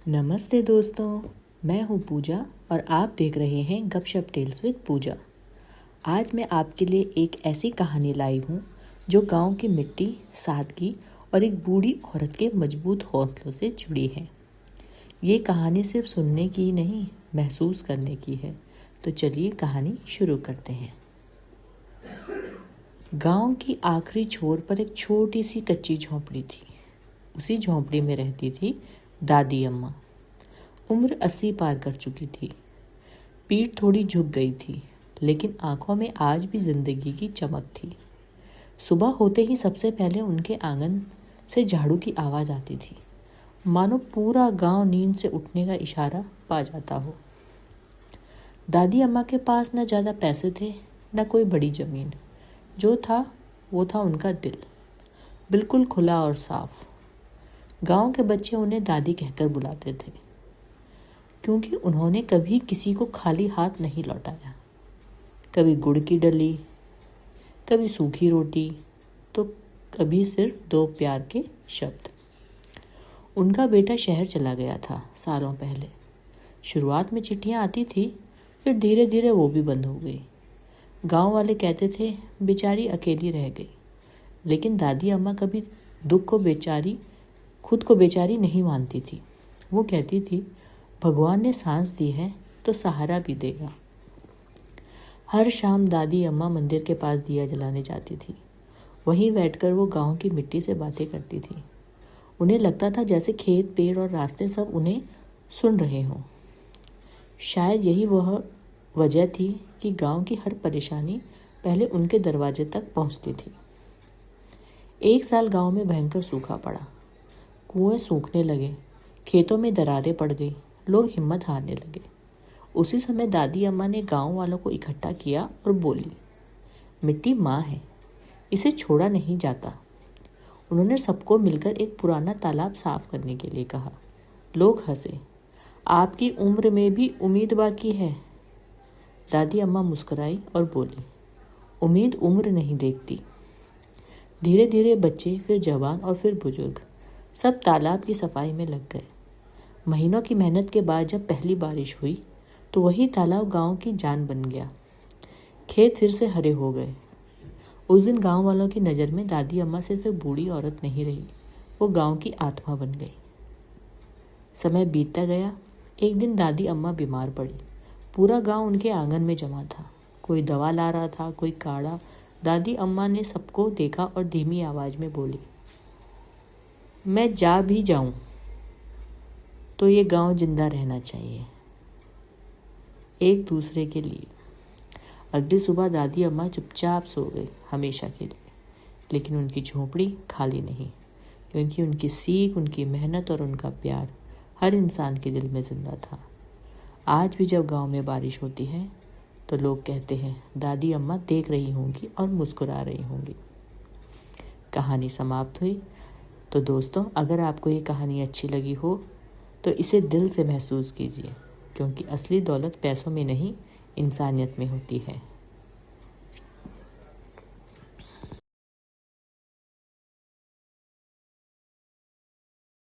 नमस्ते दोस्तों, मैं हूँ पूजा और आप देख रहे हैं गपशप टेल्स विद पूजा। आज मैं आपके लिए एक ऐसी कहानी लाई हूँ जो गांव की मिट्टी, सादगी और एक बूढ़ी औरत के मजबूत हौसलों से जुड़ी है। ये कहानी सिर्फ सुनने की ही नहीं, महसूस करने की है। तो चलिए कहानी शुरू करते हैं। गांव की आखिरी छोर पर एक छोटी सी कच्ची झोंपड़ी थी। उसी झोंपड़ी में रहती थी दादी अम्मा। उम्र 80 पार कर चुकी थी। पीठ थोड़ी झुक गई थी, लेकिन आंखों में आज भी जिंदगी की चमक थी। सुबह होते ही सबसे पहले उनके आंगन से झाड़ू की आवाज़ आती थी, मानो पूरा गांव नींद से उठने का इशारा पा जाता हो। दादी अम्मा के पास न ज़्यादा पैसे थे, न कोई बड़ी ज़मीन। जो था वो था उनका दिल, बिल्कुल खुला और साफ। गांव के बच्चे उन्हें दादी कहकर बुलाते थे, क्योंकि उन्होंने कभी किसी को खाली हाथ नहीं लौटाया। कभी गुड़ की डली, कभी सूखी रोटी, तो कभी सिर्फ 2 प्यार के शब्द। उनका बेटा शहर चला गया था सालों पहले। शुरुआत में चिट्ठियाँ आती थी, फिर धीरे धीरे वो भी बंद हो गई। गांव वाले कहते थे बेचारी अकेली रह गई, लेकिन दादी अम्मा कभी खुद को बेचारी नहीं मानती थी। वो कहती थी, भगवान ने सांस दी है तो सहारा भी देगा। हर शाम दादी अम्मा मंदिर के पास दिया जलाने जाती थी। वहीं बैठकर वो गांव की मिट्टी से बातें करती थी। उन्हें लगता था जैसे खेत, पेड़ और रास्ते सब उन्हें सुन रहे हों। शायद यही वह वजह थी कि गांव की हर परेशानी पहले उनके दरवाजे तक पहुंचती थी। एक साल गांव में भयंकर सूखा पड़ा। कुएं सूखने लगे, खेतों में दरारें पड़ गई, लोग हिम्मत हारने लगे। उसी समय दादी अम्मा ने गांव वालों को इकट्ठा किया और बोली, मिट्टी माँ है, इसे छोड़ा नहीं जाता। उन्होंने सबको मिलकर एक पुराना तालाब साफ करने के लिए कहा। लोग हंसे, आपकी उम्र में भी उम्मीद बाकी है। दादी अम्मा मुस्कुराई और बोली, उम्मीद उम्र नहीं देखती। धीरे धीरे बच्चे, फिर जवान और फिर बुजुर्ग सब तालाब की सफाई में लग गए। महीनों की मेहनत के बाद जब पहली बारिश हुई तो वही तालाब गांव की जान बन गया। खेत फिर से हरे हो गए। उस दिन गांव वालों की नज़र में दादी अम्मा सिर्फ एक बूढ़ी औरत नहीं रही, वो गांव की आत्मा बन गई। समय बीतता गया। एक दिन दादी अम्मा बीमार पड़ी। पूरा गांव उनके आंगन में जमा था। कोई दवा ला रहा था, कोई काढ़ा। दादी अम्मा ने सबको देखा और धीमी आवाज़ में बोली, मैं जा भी जाऊं तो ये गांव जिंदा रहना चाहिए, एक दूसरे के लिए। अगली सुबह दादी अम्मा चुपचाप सो गई हमेशा के लिए। लेकिन उनकी झोंपड़ी खाली नहीं, क्योंकि उनकी सीख, उनकी मेहनत और उनका प्यार हर इंसान के दिल में जिंदा था। आज भी जब गांव में बारिश होती है तो लोग कहते हैं दादी अम्मा देख रही होंगी और मुस्कुरा रही होंगी। कहानी समाप्त हुई। तो दोस्तों, अगर आपको ये कहानी अच्छी लगी हो तो इसे दिल से महसूस कीजिए, क्योंकि असली दौलत पैसों में नहीं, इंसानियत में होती है।